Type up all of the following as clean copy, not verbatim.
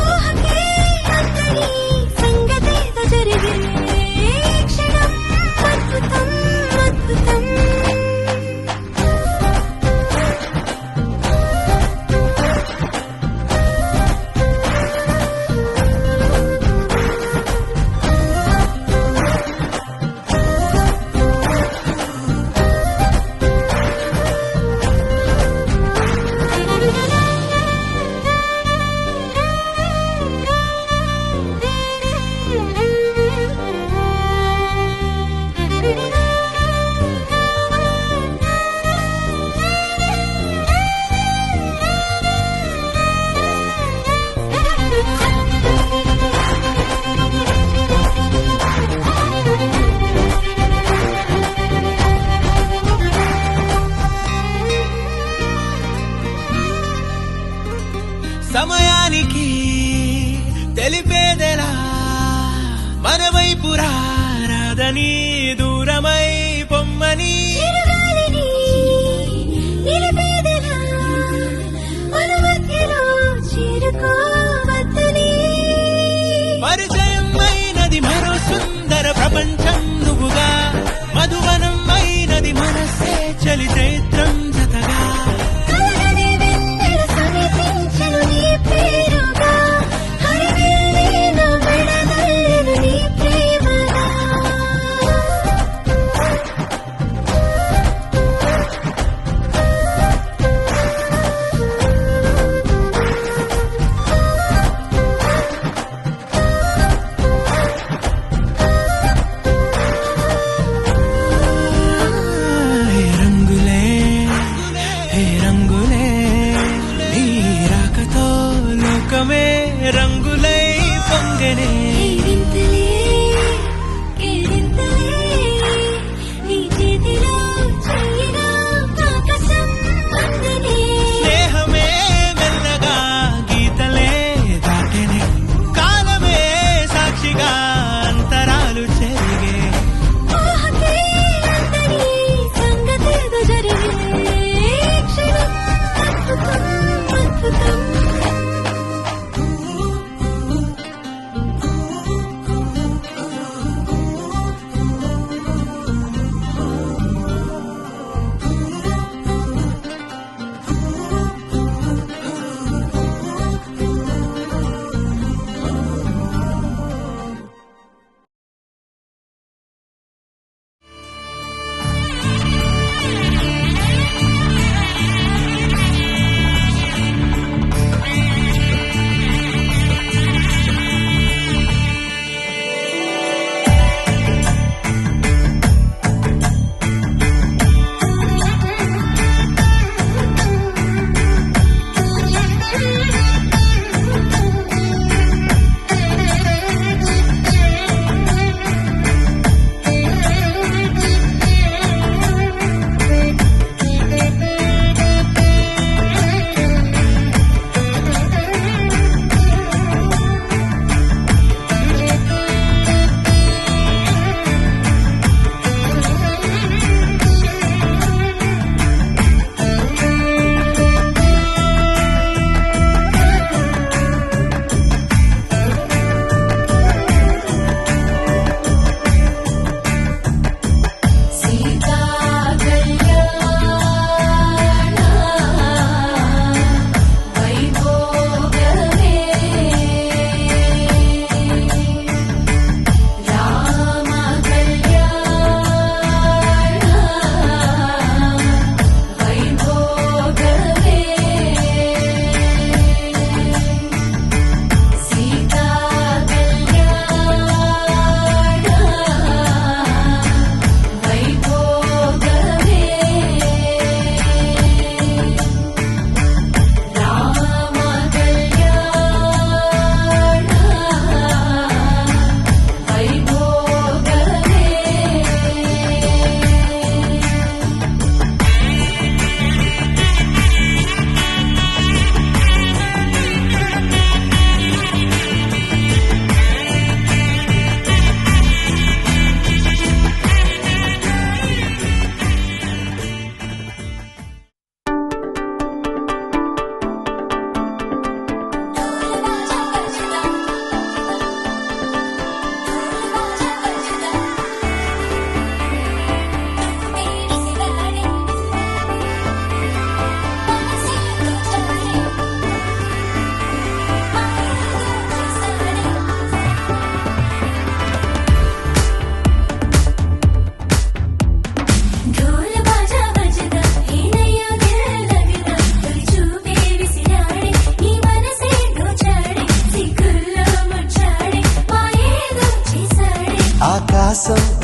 ఊహకే అందని సంగతేదో జరిగే క్షణం అద్భుతం అద్భుతం. సమయానికి తెలిపేదెలా మన వైపు రాదని దూరమై పొమ్మని చిరుగాలిని నిలిపేదెలా మన మధ్యలో చేరుకోవద్దని. పరిచయం అయినది మరో సుందర ప్రపంచం నువ్వుగా మధువనం అయినది మనసే చలి చైత్రం జతగా. కలగని వెన్నెల సమీపించెను నీ పేరుగా హరివెల్లి నా వెడదల్లెను నీ ప్రేమగా. హే రంగులే హే రంగులే నీ రాకతో లోకమే రంగులై పొంగనే. కేరింతలే కేరింతలే నీ చేతిలో చెయ్యినా ఆకాశం అందనే. స్నేహమే మెల్లగా గీతలే దాటెనే కాలమే సాక్షిగా అంతరాలు చెరిగే. ఊహకే అందని సంగతేదో జరిగే క్షణం అద్భుతం అద్భుతం.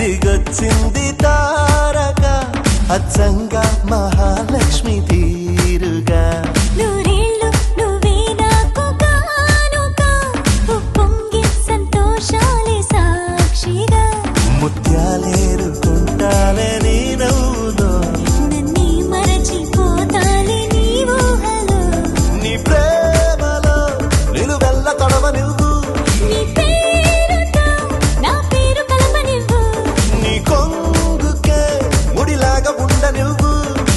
దిగొచ్చింది తారక అచ్చంగా మహాలక్ష్మి తీరుగా నూరేళ్ళు నువ్వే నాకు కానుక ఉప్పొంగే సంతోషాలే సాక్షిగా ముత్యాలేరుకుంటాలే నీ నవ్వులో నన్నే మరచిపోతాలే నీ ఊహలో నీ ప్రేమలో నిలువెల్ల తొడవ నువ్వు నీ పేరుతో నా పేరు కలపనివ్వు నీ కొంగుకే ముడిలాగా ఉండ నువ్వు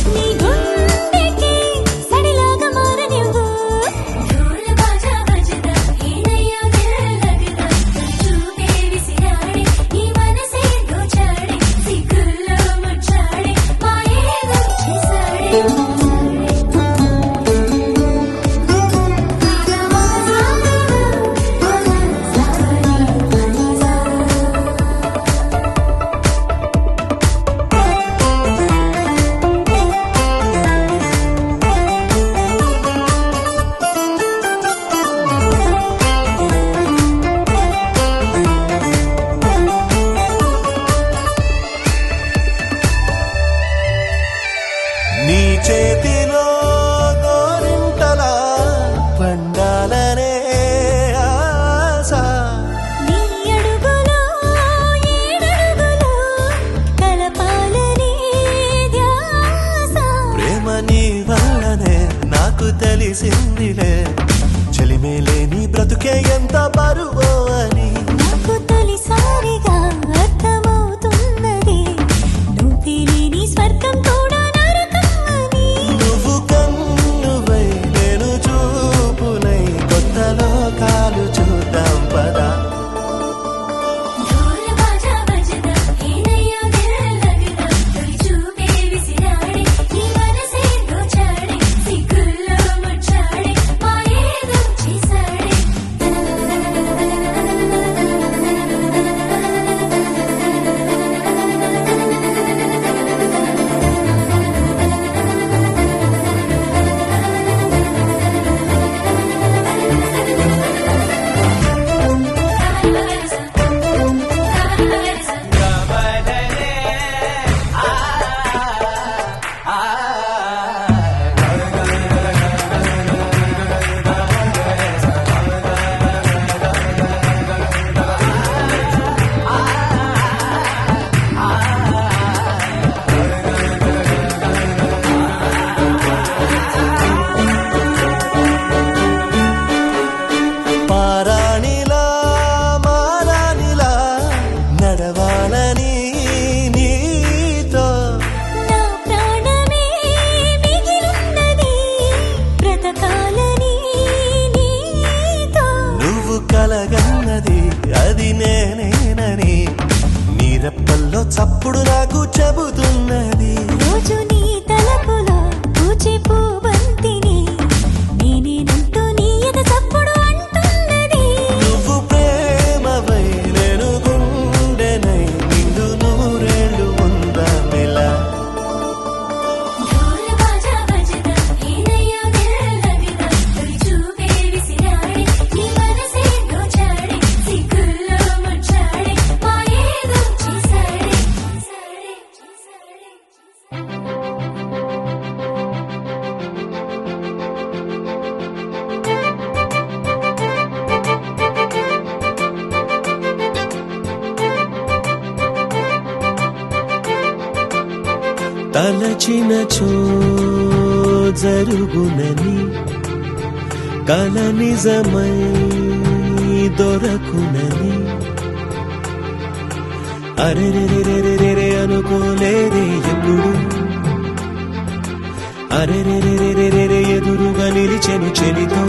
నీ గుండెకి సడిలాగా మారనివ్వు ఢోల్ బాజా బజదా ఏనయ్యో దిల్ లగదా చూపే విసిరాడే నీ మనసే దోచాడే సిగ్గుల్లో ముచ్చాడే మాయేదో చేసాడే నీ చేతిలో గోరింటలా పండాలనే ఆశ నీ అడుగులో ఏడడుగులో కలపాలనే ధ్యాస ప్రేమ నీ వల్లనే నాకు తెలిసిందిలే చెలిమేలేని బ్రతుకే ఎంత బరువో అని నాకు తొలిసారిగా అర్థమవుతున్నది నువ్వు తెలియని స్వర్గం కూడా నరకం అని నువ్వు కన్నువై నేను చూపునై కొత్త లోకాలు చూద్దాం పదా ఢోల్ బాజా బజదా ఏనయ్యో దిల్ లగదా తొలి చూపే విసిరాడే నీ మనసే దోచాడే సిగ్గుల్లో ముచ్చాడే మాయేదో చేసాడే పారాణిలా మారాణిలా నడవాలని నీతో నా ప్రాణమే మిగిలున్నది బ్రతకాలని నీతో నువ్వు కలగన్నది అది నేనేనని నీ రెప్పల్లో చప్పుడు నాకు చెబుతున్నది రోజు నీ తలపులో పూచే పూబంతిని నేనేనంటూ నీ ఎద చప్పుడు అంటున్నది నువ్వు ప్రేమవై నేను గుండెనై నిండు నూరేళ్ళు ఉందామిలా ఢోల్ బాజా బజదా ఏనయ్యో దిల్ లగదా తొలి చూపే విసిరాడే నీ మనసే దోచాడే సిగ్గుల్లో ముచ్చాడే మాయేదో చేసాడే తలచినచో జరుగునని కల నిజమై దొరకునని అరెరెరెరెరెరె అనుకోలేదే ఎప్పుడు అరెరెరెరెరెరె ఎదురుగా నిలిచెను చెలితో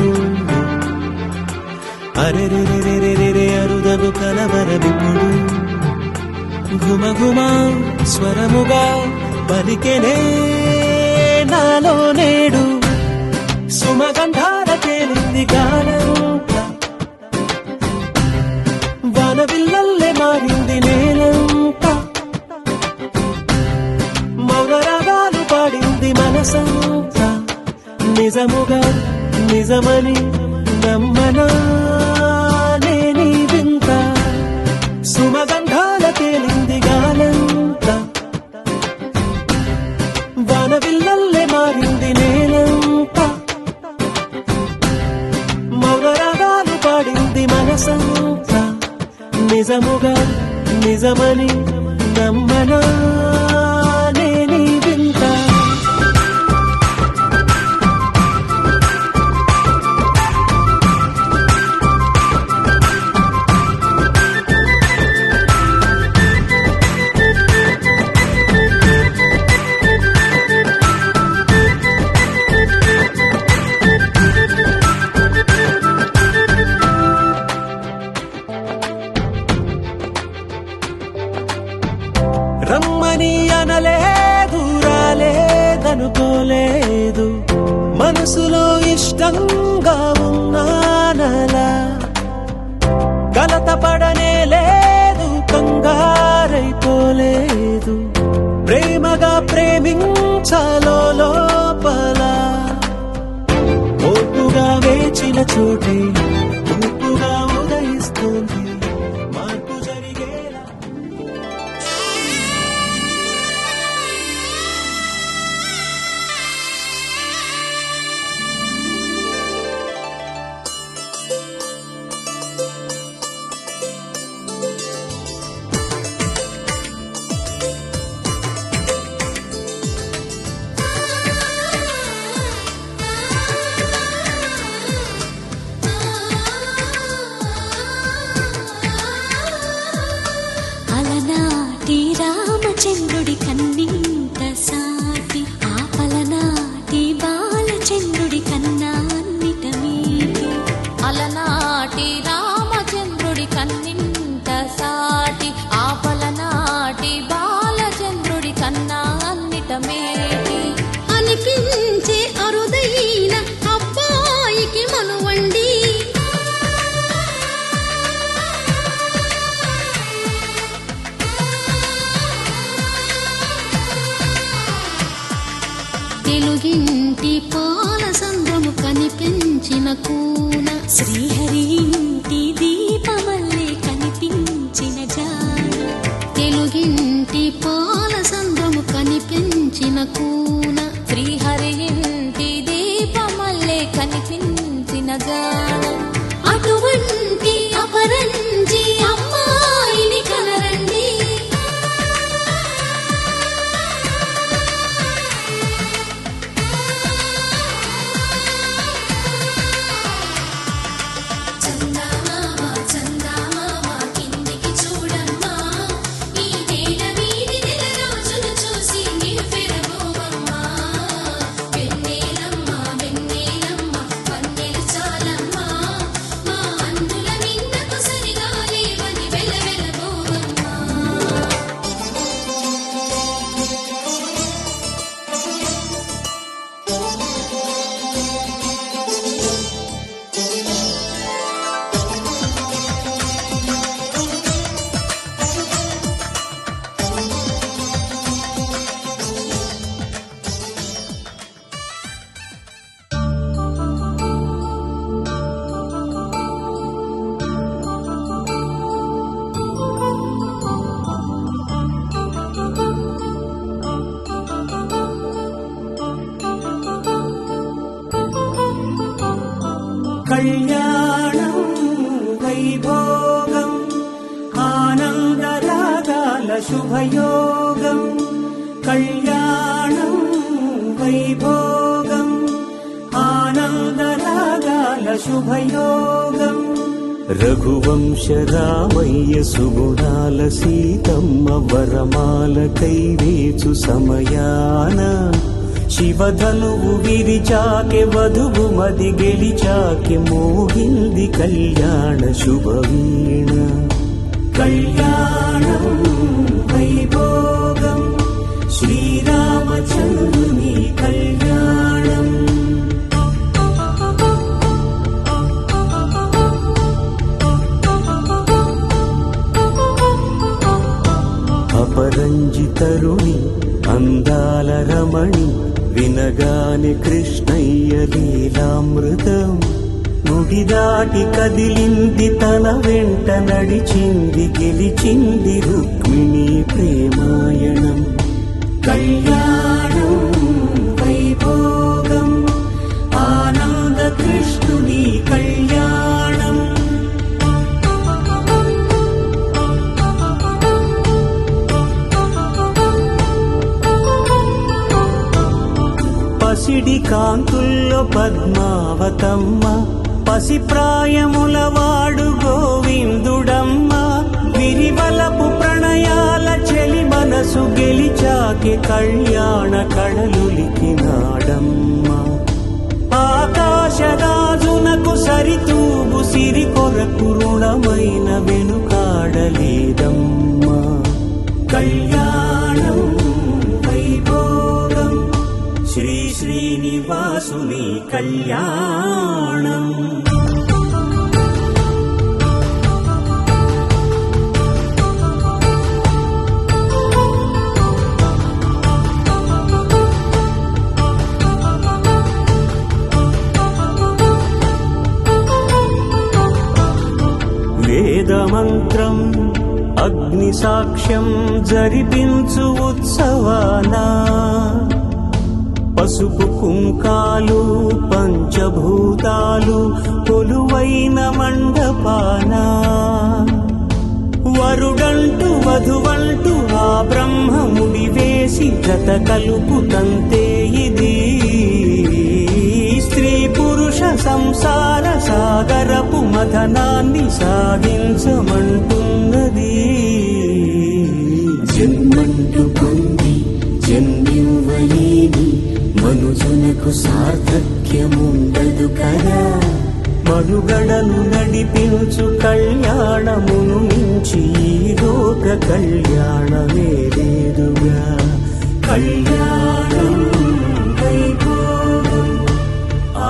అరెరెరెరెరెరె అరుదను కలవరమిప్పుడు ఘుమఘుమ స్వరముగా పలికెనే నాలో నేడు సుమగంధాల తేలింది గానంతా వానవిల్లల్లే మారింది నేలంతా మౌన రాగాలు పాడింది మనసంతా నిజముగా నిజమని నమ్మనా నేనీ వింత సుమగంధాల తేలింది గాలి మనసంతా నిజముగా నిజమని నమ్మనా నేనీ వింత రమ్మని అనలేదు రాలేదనుకోలేదు మనసులో ఇష్టంగా ఉన్నానలా కలత పడనే లేదు కంగారైపోలేదు ప్రేమగా ప్రేమించాలో లోపల ఓపుగా వేచిన చోటే ఊపుగా ఉదయిస్తుంది మార్పు జరిగేలా అలనాటి రామచంద్రుడి కన్నింత సాటి ఆపలనాటి బాలచంద్రుడి కన్నా అన్నిట మీటి అలనాటి రామచంద్రుడి కన్నింత సాటి ఆపలనాటి బాలచంద్రుడి కన్నా అన్నిట మేటి అనిపించే అరుదైన అబ్బాయికి మనువండి తెలుగింటి పాల సంద్రము కనిపించిన కూన శ్రీహరి ఇంటి దీపమల్లే కనిపించిన జాన తెలుగింటి పాల సంద్రము కనిపించిన కూన శ్రీహరి ఇంటి దీపమల్లే కనిపించిన జాన అటువంటి అపరంజి అమ్మాయిని కనరండి చందమామ చందమామ కిందికి చూడమ్మా ఈ నేల వీడి నెల రోజులు చూసి నివ్వెరబోవమ్మా వెన్నెలమ్మ వెన్నెలమ్మ వన్నెలు చాలమ్మా మా అందుల నిన్నకు సరిగా లేవని వెలవెలబోవమ్మా కళ్యాణం వైభోగం ఆనందరాగాల శుభయోగం కళ్యాణం వైభోగం ఆనందరాగాల శుభయోగం రఘువంశ రామయ్య సుగుణాల సీతమ్మ వరమాల కైవేచు సమయాన శివధనువు విరిచాకె వధువు మది గెలిచాకె మోగింది కళ్యాణ శుభవీణ కళ్యాణం వైభోగం శ్రీరామచంద్రుని కళ్యాణం అపరంజి తరుణి అందాల రమణి వినగాని కృష్ణయ్య లీలామృతం ముడిదాటి కదిలింది తన వెంట నడిచింది గెలిచింది రుక్మిణి ప్రేమాయణం కళ్యాణం వైభోగం ఆనంద కృష్ణుని కళ్యాణం కాంతుల్లో పద్మావతమ్మ, పసిప్రాయముల వాడు గోవిందుడమ్మ, విరివలపు ప్రణయాల చెలి మనసు గెలిచాకి కళ్యాణ కళలులికినాడమ్మ. ఆకాశరాజునకు సరితూగు సిరి కొరకు రుణమైన వెనుకాడలేదమ్మా. కళ్యాణం వైభోగం శ్రీ శ్రీనివాసుని కళ్యాణం. వేదమంత్రం అగ్ని సాక్ష్యం జరిపించు ఉత్సవానా, పసుపు కుంకాలు పంచభూతాలు కొలువైన మండపానా, వరుడంటూ వధువంటూ ఆ బ్రహ్మముడి వేసి జత కలుపు తంతే ఇది. స్త్రీ పురుష సంసార సాగరపు మథనాన్ని సాగించమంటున్నది. జన్మంటూ పొంది జన్మివ్వలేని మనుజునకు సార్థక్యముండదు కదా. మనుగడను నడిపించు కళ్యాణమును మించి ఈ లోక కళ్యాణమే లేదుగా. కళ్యాణం వైభోగం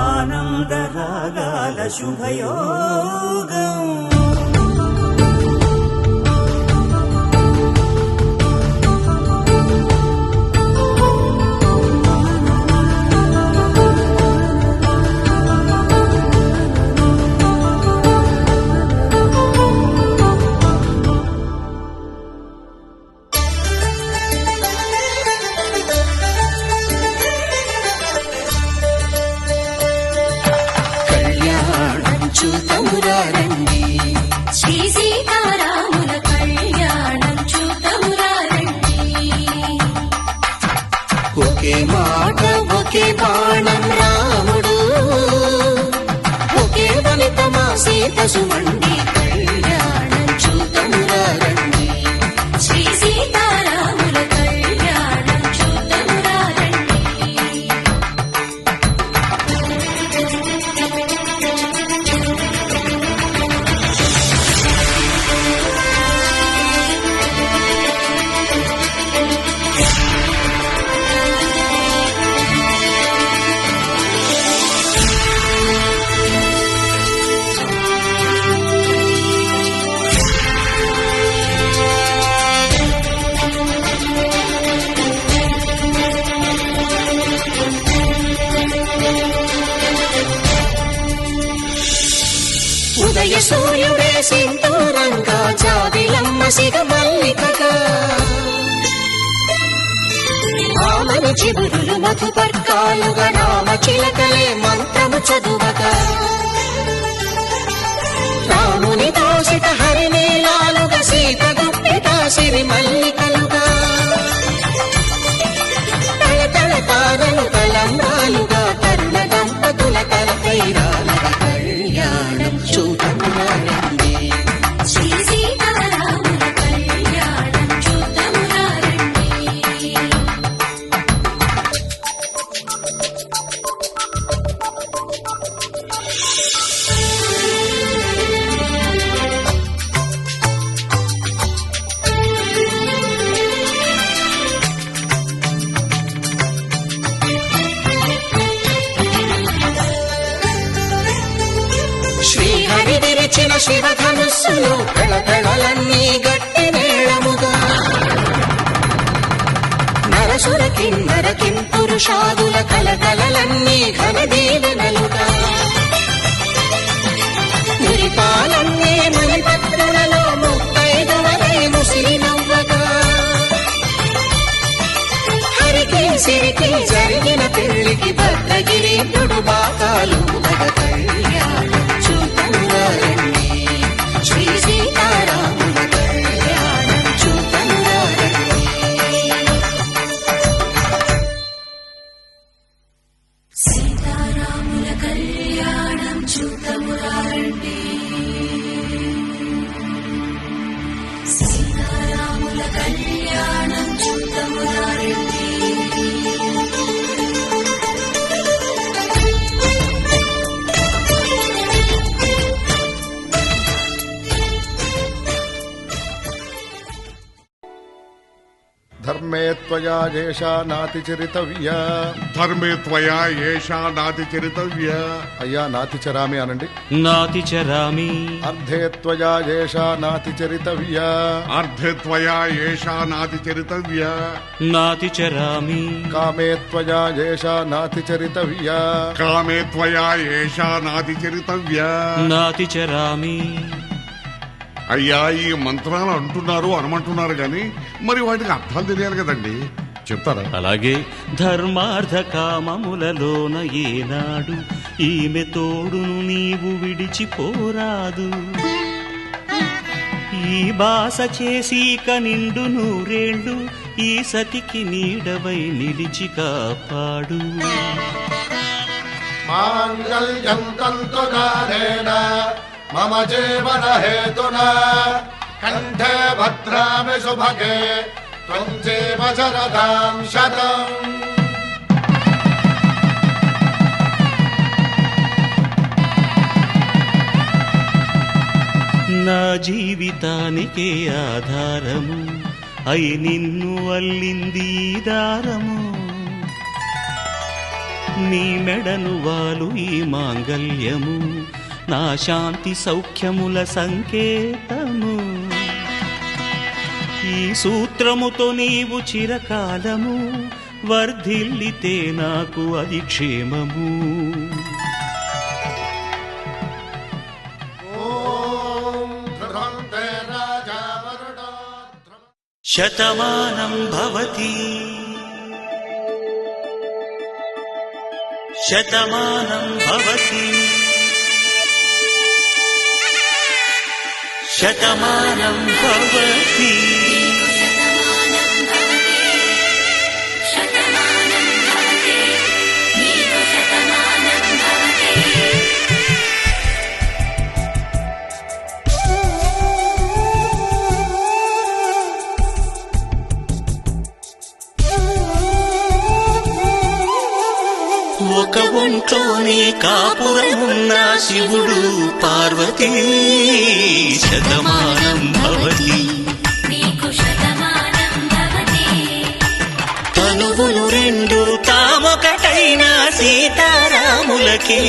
ఆనందరాగాల శుభయోగం. శ్రీ సీతారాముల కళ్యాణం చూతమురారండి. ఒకే మాట ఒకే బాణం రాముడు, ఒకే వనిత మా సీత సుమండి. కళ్యాణం చూతమురారండి. శ్రీ సీతారాముల కళ్యాణం చూతమురారండి. ఉదయ సూర్యుడే సింధూరంగా జాబిలమ్మ సిగ మల్లికగా, ఆమని చిగురులు మధుపర్కాలుగా రామ చిలకలే మంత్రము చదువగా, రాముని దోషిత హరినీలాలుగా సీత గుప్పిట సిరి మల్లికలుగా, తళతళ తారలు తలంబ్రాలుగా తరుణ దంపతుల తలపైరాలుగా కళ్యాణం చూతమురారండి. శ్రీ సీతారాముల కళ్యాణం చూతమురారండి. శ్రీహరి విరిచిన శివధనుస్సులు కళకళలన్నీ గట్టి మేళముగా, నరసుర కిన్నర కింపురుషాదుల కలకలలన్నీ ఘన దీవెనలుగా, మురిపాలన్నీ మునిపత్రులలో ముత్తైదువలై ముసిరి నవ్వగా, హరికి సిరికి జరిగిన పెళ్లికి భద్రగిరి బాకాలు కళ్యాణం చూతమురారండి. శ్రీ సీతారాముల కళ్యాణం చూతమురారండి. సీతారాముల కళ్యాణం చూద్దామురారండి. ధర్మే త్వయా ఏషా నాతిచరితవ్యా. ధర్మే త్వయా ఏషా నాతిచరితవ్య. అయ్యా నాతిచరామి అనండి. నాతిచరామి. అర్ధే త్వయా ఏషా నాతిచరితవ్యా. అర్ధే త్వయా ఏషా నాతిచరితవ్య. నాతిచరామి. కామే త్వయా ఏషా నాతిచరితవ్యా. కామే త్వయా ఏషా నాతిచరితవ్య. నాతిచరామి. అయ్యా ఈ మంత్రాలు అంటున్నారు అనమంటున్నారు గాని మరి వాటికి అర్థాలు తెలియాలి కదండి, చెప్తారా? అలాగే ధర్మార్థ కామములలోన ఏనాడు ఈమె తోడును నీవు విడిచిపోరాదు. ఈ బాస చేసి నిండు నూరేళ్లు ఈ సతికి నీడవై నిలిచి కాపాడు. మాంగళ్యం తంతునానేన మమ జీవన హేతునా కంఠే భద్రామి శుభగే త్వం జీవ శరదాం శతం. నా జీవితానికే ఆధారము అయి నిన్ను అల్లింది ఈ దారము. నీ మెడను వాలు ఈ మాంగల్యము నా శాంతి సౌఖ్యముల సంకేతము. ఈ సూత్రముతో నీవు చిరకాలము వర్ధిల్లితే నాకు అది క్షేమము. శతమానం భవతి శతమానం భవతి శతమానం భవతి. శతమానం భవతి, శతమానం భవతి, నీకు శతమానం భవతి. ఒక ఒంట్లోనే కాపురమున్న శివుడు పార్వతీ శతమానం భవతి. నీకు శతమానం భవతి. తనువులు రెండు తామొకటైన సీతారాములకి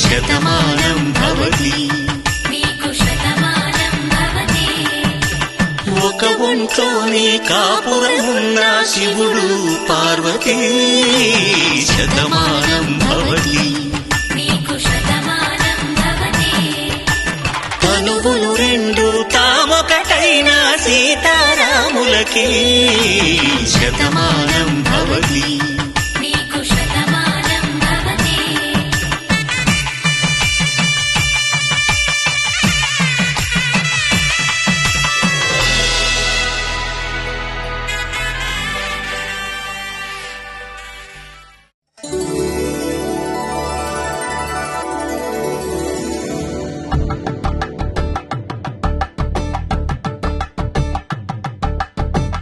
శతమానం భవతి. నీకు శతమానం భవతి. ఒక ఒంట్లోనే కాపురమున్న శివుడు పార్వతీ శతమానం భవతి. నీకు శతమానం భవతి. తనువులు రెండు తామొకటైన సీతారాములకి శతమానం భవతి. నీకు శతమానం భవతి.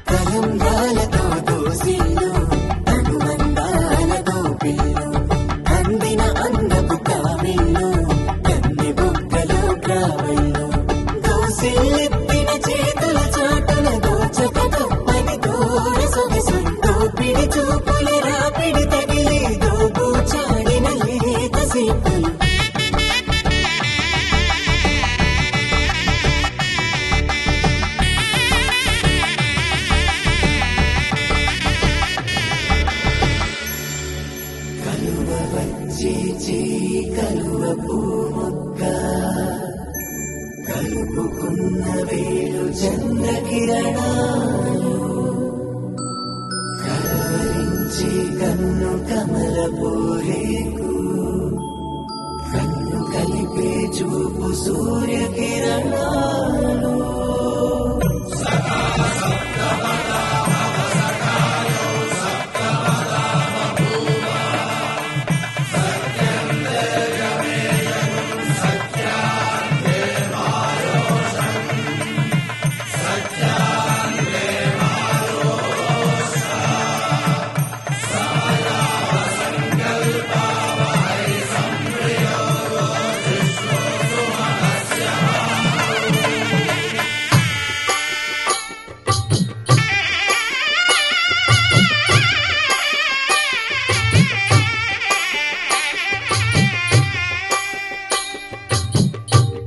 తలంబ్రాలతో దోసిల్లు అనుబంధాలతో పిల్లు అందిన అందపు కావిల్లు కన్ని బుగ్గలో గ్రావెల్లు దోసిల్లెత్తిన చేతుల చాటున దోచక తప్పని తోడ సొగసు దోపిడి చూపుల రాపిడి తగిలి దోబూచాడిన లేత సీపులు కలువ పూముక్క కలుపుకున్న వేలు చంద్రకిరణాలు కలవరించి కన్ను కమల పూరేకు కన్ను కలిపే చూపు సూర్యకిరణాలు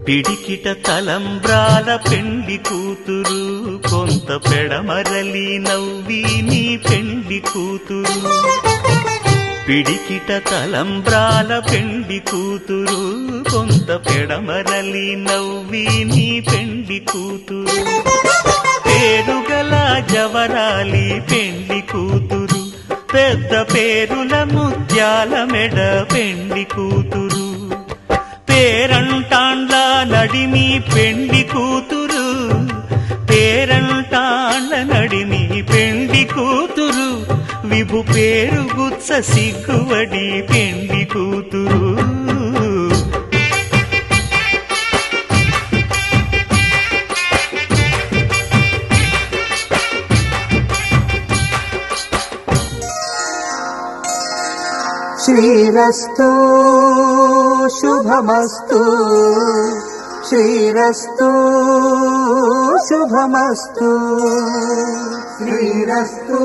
పిడికిట తలంబ్రాల పెండి కూతురు కొంత పెడమరలి నవ్వి నీ పెండి కూతురు పిడికిట తలంబ్రాల పెండి కూతురు కొంత పెడమరలి నవ్వి నీ పెండి కూతురు పేరుగల జవరాలి పెండి కూతురు పెద్ద పేరుల ముత్యాల మెడ పెండి కూతురు పేరంటాండ్ల నడిమి పెండి కూతురు పేరంటాండ్ల నడిమి పెండి కూతురు విభు పేరు గుత్స సిగ్గువడి పెండి కూతురు శ్రీరస్తు శుభమస్తు శ్రీరస్తు శుభమస్తు శ్రీరస్తు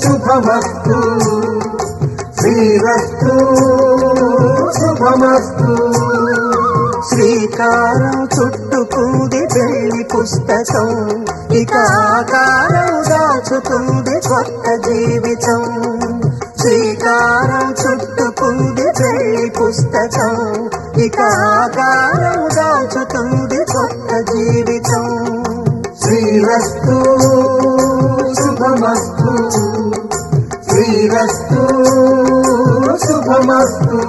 శుభమస్తు శ్రీరస్తు శుభమస్తు శ్రీకారం చుట్టుకుంది పెళ్లి పుస్తకం ఇక ఆకారం దాచుతుంది కొత్త జీవితం శ్రీకారం చుట్టుకుంది పెళ్లి పుస్తకం ఇక ఆకారం దాచుతుంది కొత్త జీవితం శ్రీరస్తు శుభమస్తు శ్రీరస్తు శుభమస్తు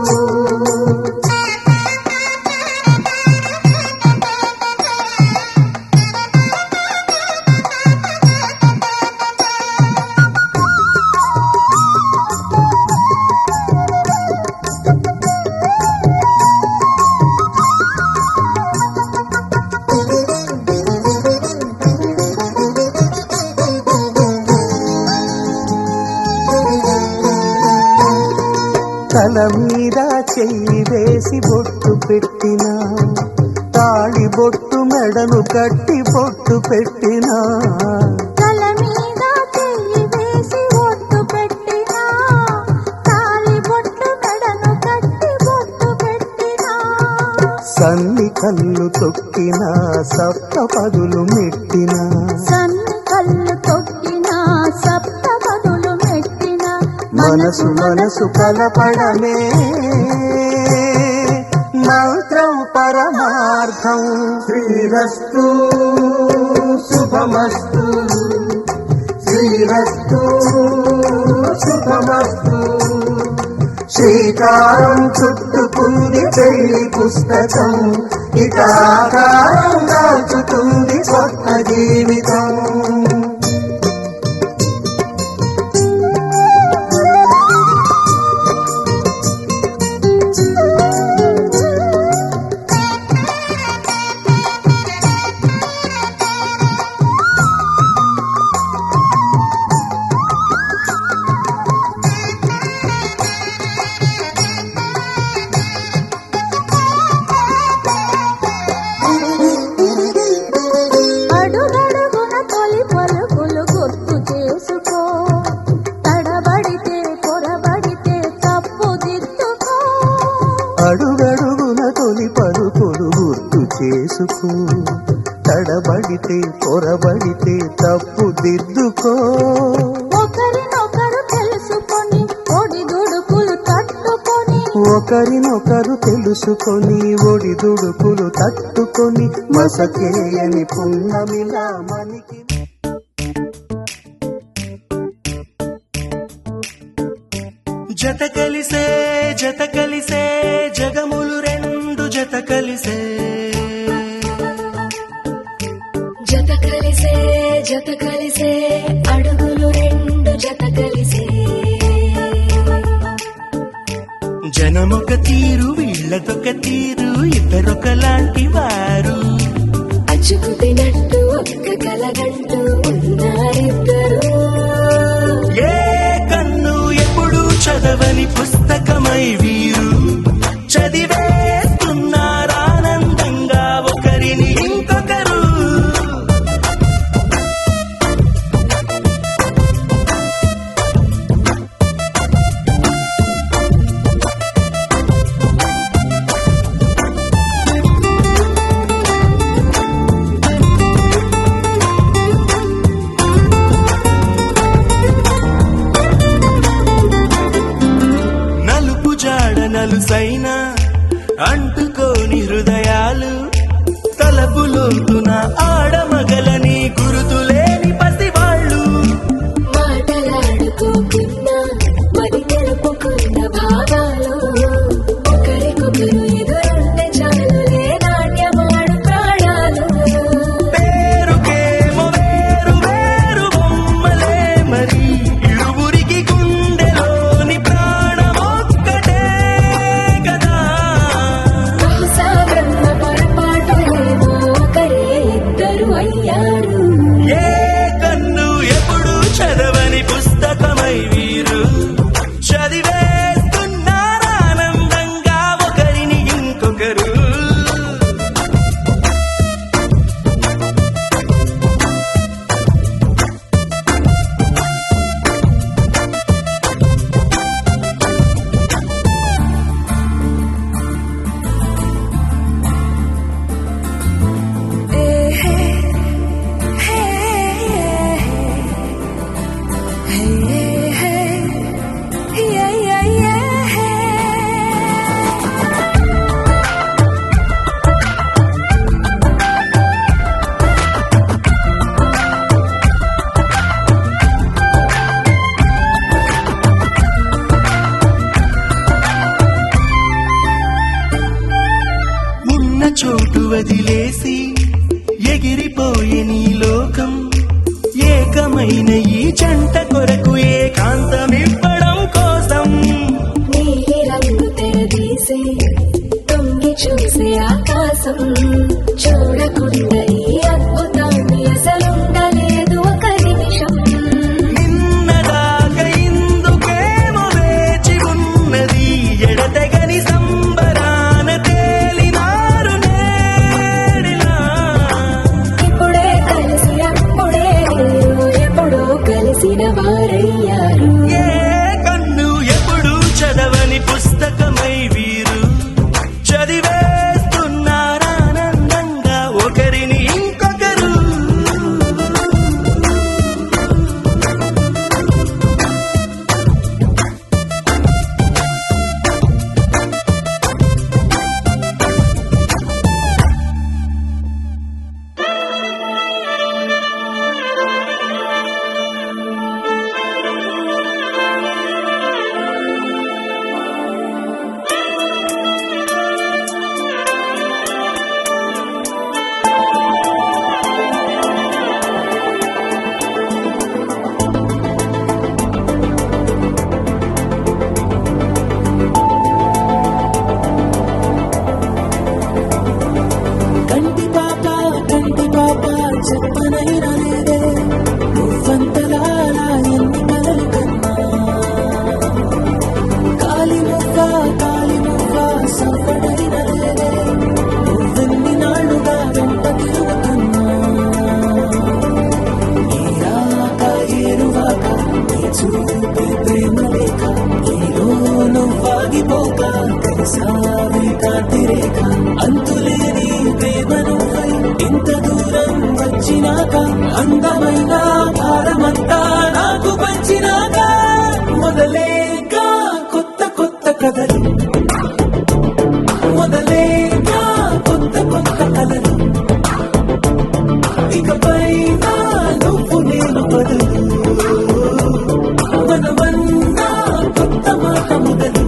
తల మీద చెయ్యి వేసి బొట్టు పెట్టినా తాళి బొట్టు మెడను కట్టి బొట్టు పెట్టినా తల మీద చెయ్యి వేసి బొట్టు పెట్టినా తాళి బొట్టు మెడను కట్టి బొట్టు పెట్టినా సన్ని కళ్ళు తొక్కినా సప్త పదులు మెట్టినా సన్ని కళ్ళు తొక్కినా సప్త పదులు మెట్టినా మనసు మనసు కలపడమే మంత్రం పరమార్థం శ్రీరస్తు శుభమస్తు శ్రీరస్తు శుభమస్తు శ్రీకారం చుట్టుకుంది పెళ్లి పుస్తకం ఇక ఆకారం దాచుతుంది కొత్త జీవితం అడుగడుగున తొలి పలుకులు గుర్తు చేసుకో తడబడితే పొరబడితే తప్పు దిద్దుకో అడుగడుగున తొలి పలుకులు గుర్తు చేసుకో తడబడితే పొరబడితే తప్పు దిద్దుకో ఒకరినొకరు తెలుసుకొని ఒడిదుడుకులు తట్టుకొని ఒకరినొకరు తెలుసుకొని ఒడిదుడుకులు తట్టుకొని మసకేయని పున్నమిలా మనకి జత కలిసే జగములు రెండు జత కలిసే జత కలిసే అడుగులు రెండు జత కలిసే జనమొక తీరు వీళ్ళదొక తీరు ఇద్దరొకలాంటి వారు అచ్చుకు తినట్టు ఒక్క కలగంటూ ఉన్నారిద్దరు ఏ కన్ను ఎప్పుడు చదవని పుస్తకమై వీరు చదివేస్తున్నారానందంగా ఒకరిని ఇంకొకరు ఉన్న చోటు వదిలేసి ఎగిరిపోయే నీ లోకం ఏకమైన ఈ జంట కొరకు ఏకాంతమివ్వడం కోసం నీలి రంగు తెరదీసి తొంగి చూసే ఆకాశం చూడకుండా ఈ అద్భుతాన్ని అసలుండలేదు ఒక నిమిషం నిన్నదాకా ఇందుకేమో వేచి ఉన్నది ఎడతెగని సంబరాన తేలినారు నేడిలా ఇప్పుడే కలిసి అప్పుడే లేరు ఎప్పుడో కలిసిన వారయ్యారు ఏ కన్ను ఎప్పుడు చదవని పుస్తకమై వీరు చదివేస్తున్నారానందంగా ఒకరిని ఇంకొకరు కంటి పాప చెప్పనైనా లేదే నువ్వంతలా ఎన్ని కలలు కన్నా కాలి ముక్క సవ్వడైన లేదే నువ్వెన్ని నాళ్ళుగా వెంట తిరుగుతున్నా ఏరాక ఏరువాక నీ చూపే ప్రేమ లేక ఏదో నువ్వాగిపోక కలిసావే కాంతిరేఖ అంతులేని ప్రేమ నువ్వై ఇంత దూరం వచ్చినాక అందమైన భారమంతా నాకు పంచినాక మొదలేక కొత్త కొత్త కథలు మొదలేక కొత్త కొత్త కథలు ఇకపై నువ్వు నేను బదులు మనమన్నా కొత్త మాట మొదలు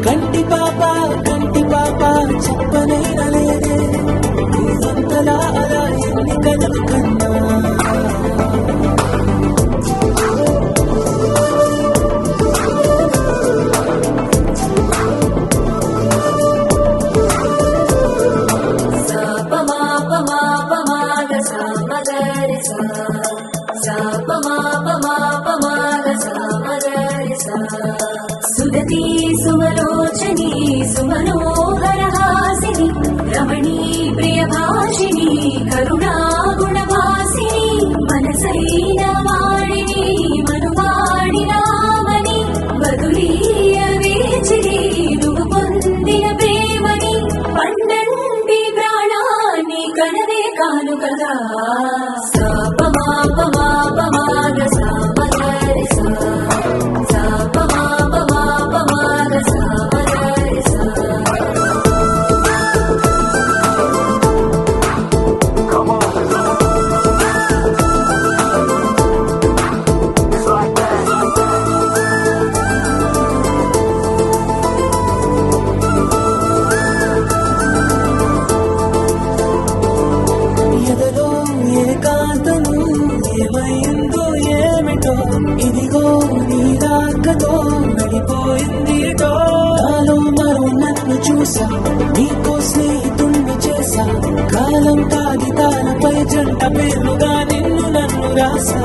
కంటి పాప చెప్పనైనా లేదే నువ్వంతలా అలా ఎన్ని కలలు కన్నా సుదతి సుమలోచని సుమనోహరహాసిని రమణీ ప్రియభాషిణి కరుణా గుణవాసిని మనసైన వాడిని మనువాడినామని బదులీయ వేచిరి నువ్వు పొందిన ప్రేమని పండంటి ప్రాణాన్ని కనవే కాను కదా సాపమాపమాపమాగ సామగరి సా సాపమాపమాపమాగ సామగరి సా ఎదలో ఏకాంతము ఏమైందో ఏమిటో ఇదిగో నీ రాకతో నడిపోయింది ఏటో నాలో మరో నన్ను చూసా నీకో స్నేహితుణ్ణి చేసా కాలం కాగితాలపై జంట పేర్లుగా నిన్ను నన్ను రాసా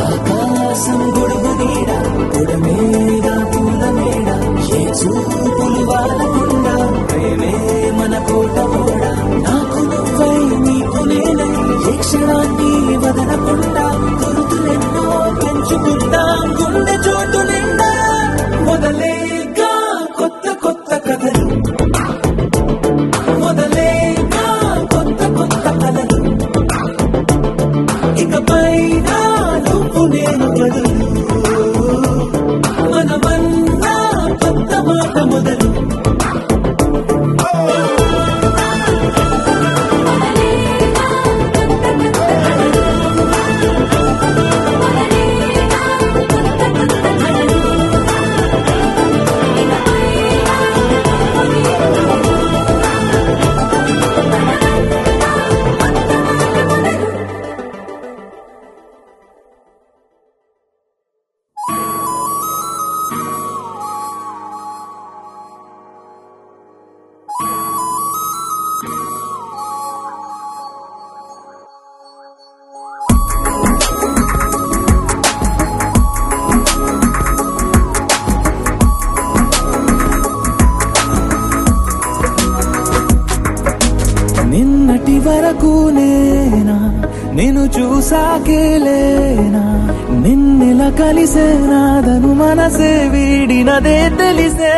ఆకాశం గొడుగు నీడ గుడమేడ పూల మేడ ఏ చూపులు వాళ్ళకుండా ప్రేమే మన కోట కూడా నాకు నువ్వై నీకు నేనై ఏ క్షణాన్ని వదలకుండా గుర్తులెన్నో పెంచుకుంటాం గుండె చోటు నిండా మొదలేక కొత్త కొత్త కథలు మొదలేక కొత్త కొత్త కథలు ఇకపై నువ్వు నేను బదులు మనం మొదలు నిన్నటి వరకు నేను చూసాకేలేనా నిన్నెలా కలిసేనాదను మనసే వీడినదే తెలిసే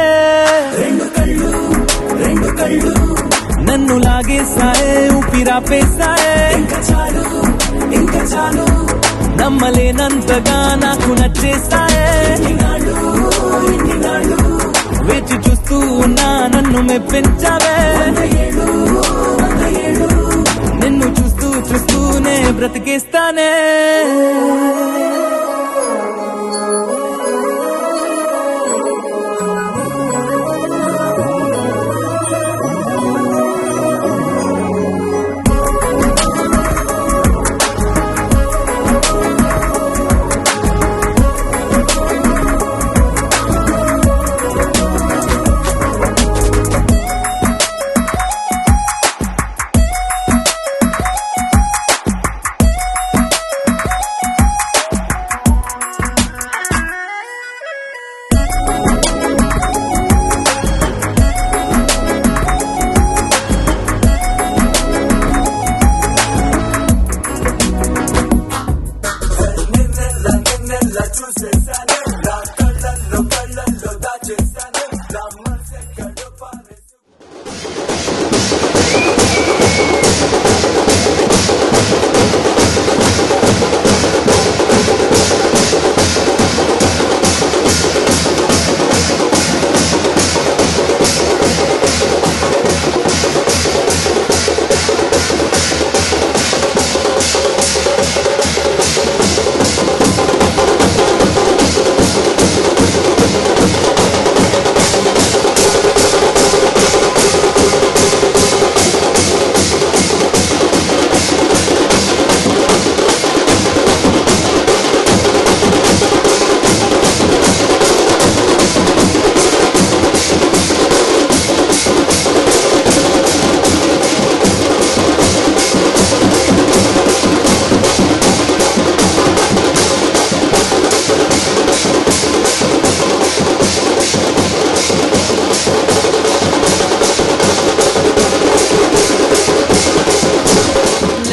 రెండు కళ్ళు నన్ను లాగేసాయే ఊపిరాపేసాయే ఇంకా చాలు నమ్మలేనంతగా నాకు నచ్చేస్తాయే వేచి చూస్తూ ఉన్నా నన్ను మెప్పించావే నిన్ను చూస్తూనే బ్రతికేస్తానే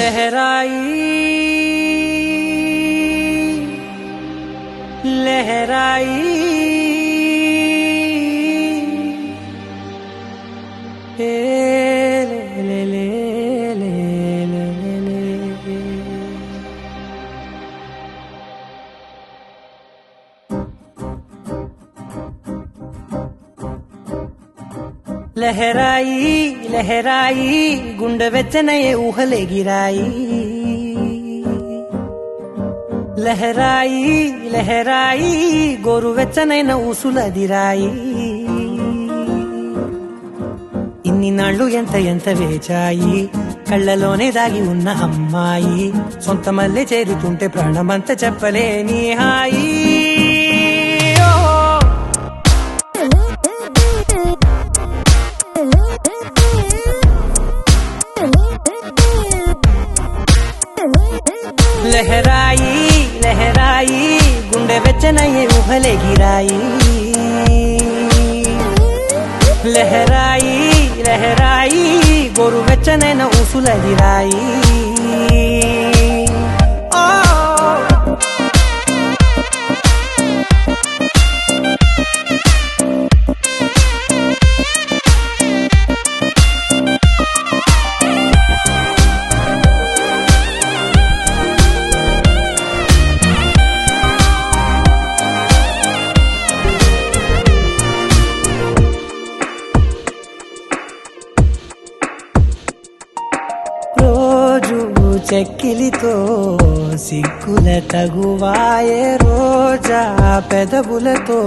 लहराई लहराई लहराई गुंड वेचनये ऊहले गिराई लहराई लहराई गोरु వెచ్చనైన ఊసులదిరాయి ఇన్ని నాళ్ళు ఎంత వేచాయి కళ్ళలోనే దాగి ఉన్న అమ్మాయి సొంత మల్లె చేరుతుంటే ప్రాణమంత చెప్పలేని హాయి लहराई लहराई गुंडे वेचनये ऊहले गिराई लहराई लहराई गोरु वेचनैन ऊसुलदिराई చెక్కిలితో సిగ్గుల తగువాయే రోజా పెదవులతో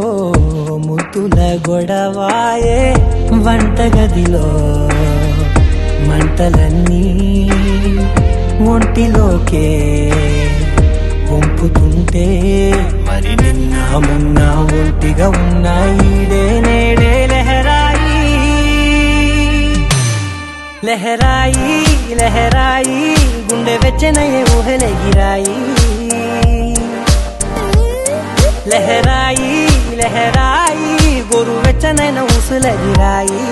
ముద్దుల గొడవాయే వంటగదిలో మంటలన్నీ ఒంటిలోకే వంపుతుంటే మరి నిన్న మొన్న ఒంటిగా ఉన్న ఈడే నేడే లహరాయి లహరాయి లహరాయి గుండె వెచ్చనయ్యే ఊహలెగిరాయి లహరాయి లహరాయి గోరు వెచ్చనైన ఊసులెగిరాయి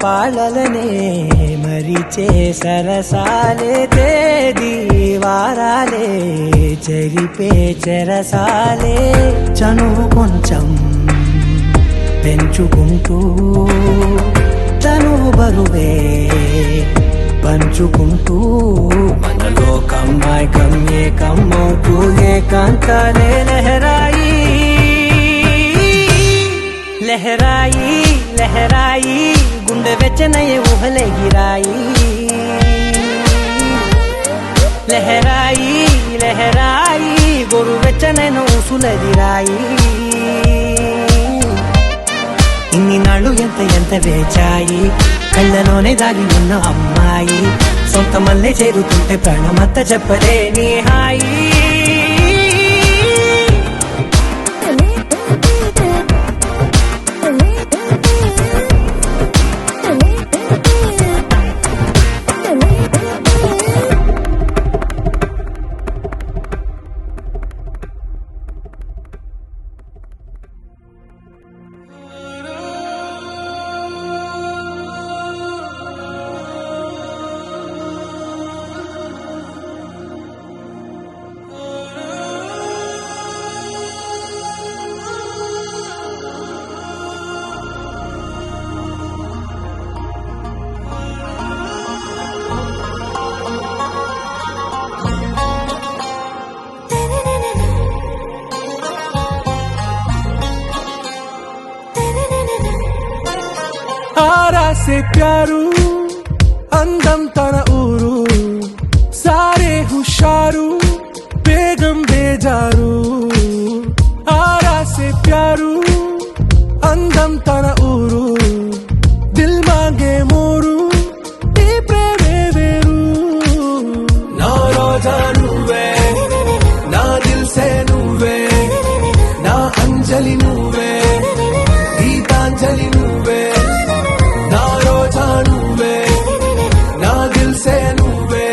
పాలలనే మరిచే సరసాలే తేదీ వారాలే చెరిపే చెరసాలే చనువు కొంచెం పెంచుకుంటూ చనువు బరువే పంచుకుంటూ మనలో కమ్మాయికం ఏకమ్మవుతూ ఏకాంతాలే లహరాయి లహరాయి లహరాయి గుండె వెచ్చనయ్యే ఊహలెగిరాయి లహరాయి లహరాయి గోరు వెచ్చనైన ఊసులెగిరాయి ఇన్ని నాళ్ళు ఎంత వేచాయి కళ్ళలోనే దాగి ఉన్న అమ్మాయి సొంత మల్లె చేరుతుంటే ప్రాణమంత చెప్పలేని హాయి से प्यारू అందం తన ఊరు సారే హుషారు బేగం బేజారు ఆరా సే ప్యారు అందం తన ఊరు దిల్ మాంగే మోరు ఈ ప్రేమే వేరు నా రోజా నువ్వే నా దిల్ సే నువ్వే నా అంజలి నువ్వే గీతాంజలి నువ్వే నా రోజా నువ్వే నా దిల్ సే నువ్వే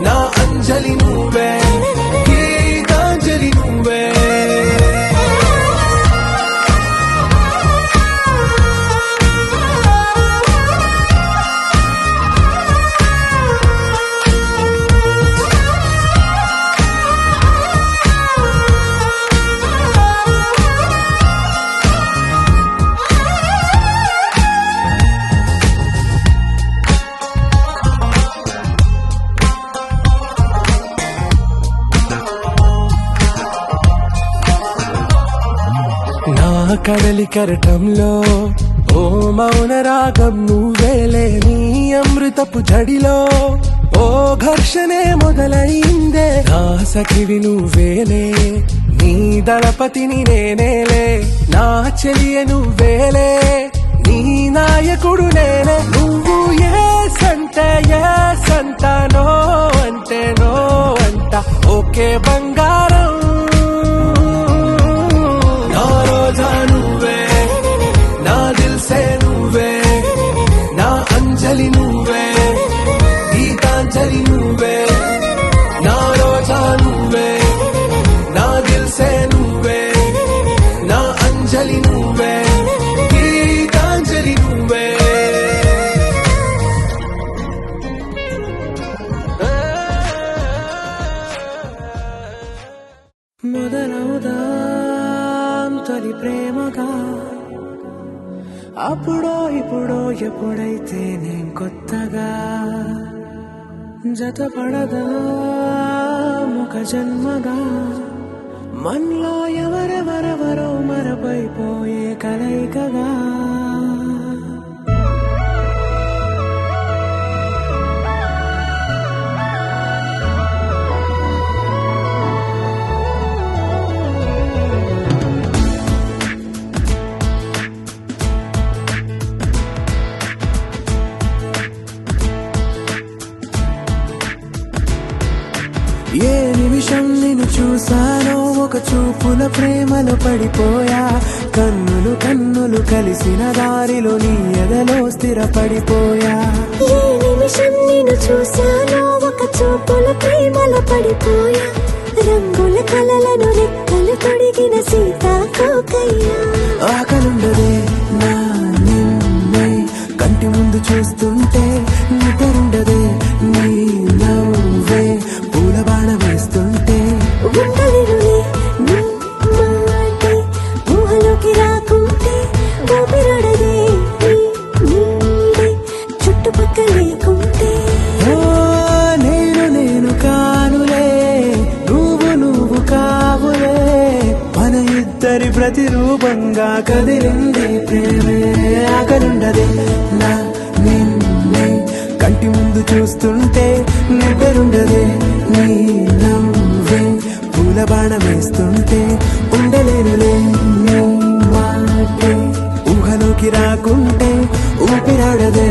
నా అంజలి నువ్వే గీతాంజలి నువ్వే కడలి కరటంలో ఓ మౌన రాగం నువ్వేలే నీ అమృతపు జడిలో ఓ ఘర్షణే మొదలైందే నా సఖివి నువ్వేలే నీ దళపతిని నేనేలే నా చెలియ నువ్వేలే నీ నాయకుడు నేనే నువ్వు ఏ సంట నో అంటే నో అంట ఓకే బంగారం నా రోజా నువ్వే నా దిల్ సే నువ్వే నా అంజలి నువ్వే గీతాంజలి నువ్వే నా రోజా నువ్వే నా దిల్ సే నువ్వే నా అంజలి నువ్వే గీతాంజలి నువ్వే ఇప్పుడో ఎప్పుడైతే నేను కొత్తగా జతపడదా ముఖ జన్మగా మనలో ఎవరెవరెవరో మరపైపోయే కలయికగా ఏ నిమిషం నిన్ను చూసానో ఒక చూపుల ప్రేమలో పడిపోయా కన్నులు కన్నులు కలిసిన దారిలో నీ ఎదలో స్థిరపడిపోయా ఏ నిమిషం నేను చూశానో ఒక చూపుల ప్రేమలో పడిపోయా రంగుల కలలను రెక్కలు తొడిగిన సీతాకోకయ్యా ఆకలుండదే నా నిన్నే కంటి ముందు చూస్తుంటే నిద్రుండదే నీ నవ్వే పూల బాణ వేస్తుంటే ఉండలేనులే నీ మాటే ఊహలోకి రాకుంటే ఊపిరాడదే నీ నీడే చుట్టుపక్కల లేకుంటే ఓ నేను కానులే నువ్వు కావులే మన ఇద్దరి ప్రతిరూపంగా కదిలింది ప్రేమే ఆకలుండదే నా నిన్నే కంటి ముందు చూస్తుంటే నిద్రుండదే నీ నవ్వే పూల బాణం వేస్తుంటే ఉండలేనులే నీ మాటే ఊహలోకి రాకుంటే ఊపిరాడదే